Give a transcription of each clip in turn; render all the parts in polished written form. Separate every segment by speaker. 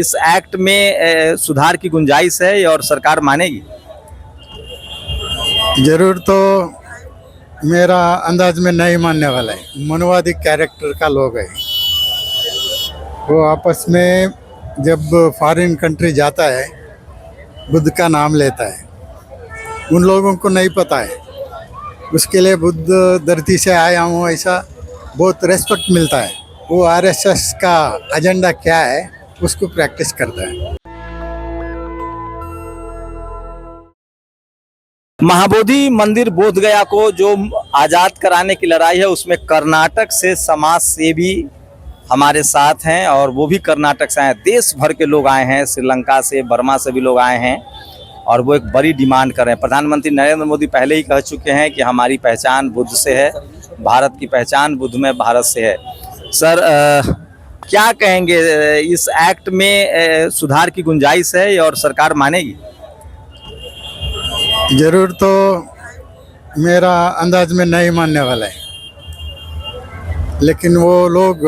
Speaker 1: इस एक्ट में सुधार की गुंजाइश है और सरकार मानेगी?
Speaker 2: जरूर तो मेरा अंदाज में नहीं मानने वाला है। मनोवादी कैरेक्टर का लोग है वो। आपस में जब फॉरेन कंट्री जाता है बुद्ध का नाम लेता है, उन लोगों को नहीं पता है उसके लिए बुद्ध धरती से आया हूँ ऐसा बहुत रेस्पेक्ट मिलता है। वो आरएसएस का एजेंडा क्या है उसको प्रैक्टिस करता है।
Speaker 1: महाबोधि मंदिर बोधगया को जो आज़ाद कराने की लड़ाई है उसमें कर्नाटक से समाज सेवी हमारे साथ हैं और वो भी कर्नाटक से आए हैं। देश भर के लोग आए हैं, श्रीलंका से, बर्मा से भी लोग आए हैं और वो एक बड़ी डिमांड कर रहे हैं। प्रधानमंत्री नरेंद्र मोदी पहले ही कह चुके हैं कि हमारी पहचान बुद्ध से है, भारत की पहचान बुद्ध में भारत से है। सर क्या कहेंगे, इस एक्ट में सुधार की गुंजाइश है और सरकार मानेगी?
Speaker 2: जरूर तो मेरा अंदाज में नहीं मानने वाला है, लेकिन वो लोग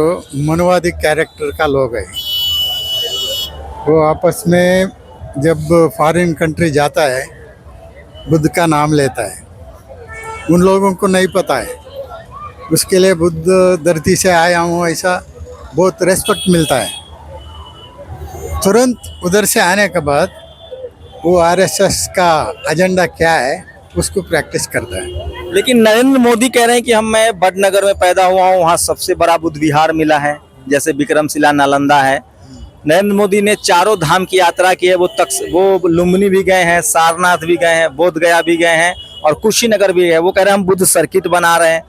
Speaker 2: मनोवादी कैरेक्टर का लोग है वो। आपस में जब फॉरेन कंट्री जाता है बुद्ध का नाम लेता है, उन लोगों को नहीं पता है उसके लिए बुद्ध धरती से आया हूँ ऐसा बहुत रेस्पेक्ट मिलता है। तुरंत उधर से आने के बाद वो आरएसएस का एजेंडा क्या है उसको प्रैक्टिस करता है।
Speaker 1: लेकिन नरेंद्र मोदी कह रहे हैं कि मैं बड़नगर में पैदा हुआ हूँ, वहाँ सबसे बड़ा बुद्ध विहार मिला है, जैसे विक्रमशिला नालंदा है। नरेंद्र मोदी ने चारों धाम की यात्रा की है, वो लुम्बिनी भी गए हैं, सारनाथ भी गए हैं, बोधगया भी गए हैं और कुशीनगर भी गए। वो कह रहे हैं हम बुद्ध सर्किट बना रहे हैं।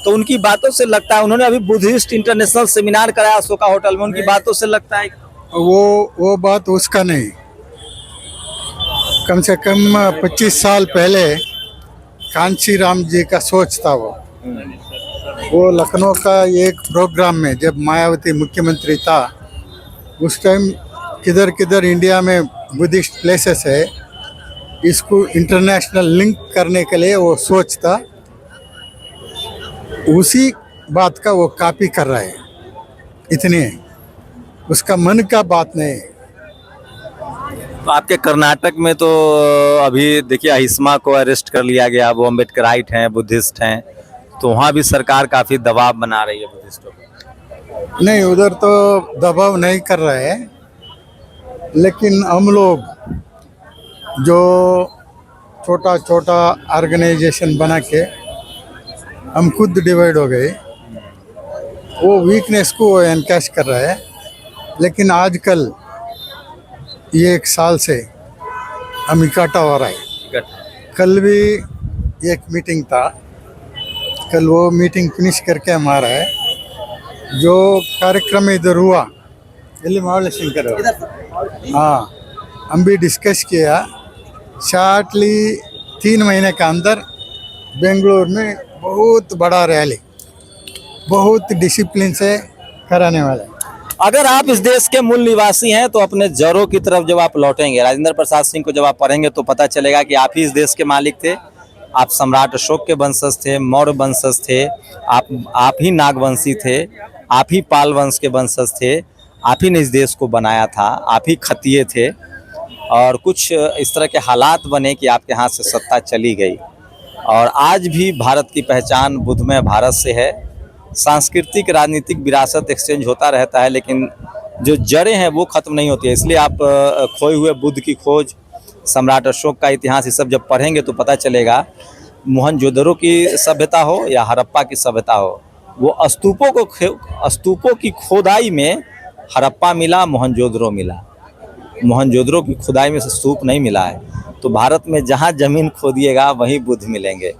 Speaker 1: तो उनकी बातों से लगता है, उन्होंने अभी बुद्धिस्ट इंटरनेशनल सेमिनार कराया अशोका होटल में, उनकी बातों से लगता है
Speaker 2: वो बात उसका नहीं। कम से कम 25 साल पहले कांची राम जी का सोच था। वो लखनऊ का एक प्रोग्राम में जब मायावती मुख्यमंत्री था उस टाइम किधर किधर इंडिया में बुद्धिस्ट प्लेसेस है, इसको इंटरनेशनल लिंक करने के लिए वो सोच था। उसी बात का वो कॉपी कर रहा है, इतने उसका मन का बात नहीं।
Speaker 1: तो आपके कर्नाटक में तो अभी देखिए अहिस्मा को अरेस्ट कर लिया गया, वो अम्बेडकराइट हैं, बुद्धिस्ट हैं, तो वहाँ भी सरकार काफ़ी दबाव बना रही है बुद्धिस्टों पर।
Speaker 2: नहीं, उधर तो दबाव नहीं कर रहे हैं, लेकिन हम लोग जो छोटा छोटा ऑर्गेनाइजेशन बना के हम खुद डिवाइड हो गए, वो वीकनेस को एनकैश कर रहा है। लेकिन आजकल ये 1 साल से हम इकट्ठा हो रहा है। कल भी एक मीटिंग था, कल वो मीटिंग फिनिश करके हम आ रहा है। जो कार्यक्रम इधर हुआ हाँ, हम भी डिस्कस किया। शॉर्टली 3 महीने के अंदर बेंगलोर में बहुत बड़ा रैली, बहुत डिसिप्लिन से कराने वाला है।
Speaker 1: अगर आप इस देश के मूल निवासी हैं तो अपने जड़ों की तरफ जब आप लौटेंगे, राजेंद्र प्रसाद सिंह को जब आप पढ़ेंगे तो पता चलेगा कि आप ही इस देश के मालिक थे। आप सम्राट अशोक के वंशज थे, मौर्य वंशज थे, आप ही नागवंशी थे, आप ही पाल वंश के वंशज थे, आप ही ने इस देश को बनाया था, आप ही खतीय थे। और कुछ इस तरह के हालात बने कि आपके हाथ से सत्ता चली गई और आज भी भारत की पहचान बुद्धमय भारत से है। सांस्कृतिक राजनीतिक विरासत एक्सचेंज होता रहता है, लेकिन जो जड़ें हैं वो ख़त्म नहीं होती है। इसलिए आप खोए हुए बुद्ध की खोज, सम्राट अशोक का इतिहास, ये सब जब पढ़ेंगे तो पता चलेगा। मोहनजोदड़ो की सभ्यता हो या हड़प्पा की सभ्यता हो, वो स्तूपों की खोदाई में हड़प्पा मिला, मोहनजोदड़ो मिला। मोहनजोदड़ो की खुदाई में से स्तूप नहीं मिला है। तो भारत में जहाँ ज़मीन खोदिएगा वहीं बुद्ध मिलेंगे।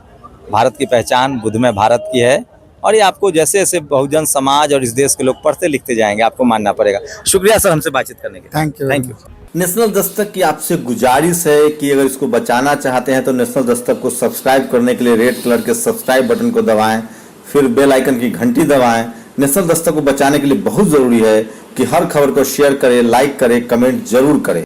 Speaker 1: भारत की पहचान बुद्धमय भारत की है और ये आपको जैसे जैसे बहुजन समाज और इस देश के लोग पढ़ते लिखते जाएंगे आपको मानना पड़ेगा। शुक्रिया सर हमसे बातचीत करने के लिए।
Speaker 2: Thank you.
Speaker 1: नेशनल दस्तक की आपसे गुजारिश है कि अगर इसको बचाना चाहते हैं तो नेशनल दस्तक को सब्सक्राइब करने के लिए रेड कलर के सब्सक्राइब बटन को दबाएं, फिर बेल आइकन की घंटी दबाएं। नेशनल दस्तक को बचाने के लिए बहुत ज़रूरी है कि हर खबर को शेयर करें, लाइक करें, कमेंट जरूर करें।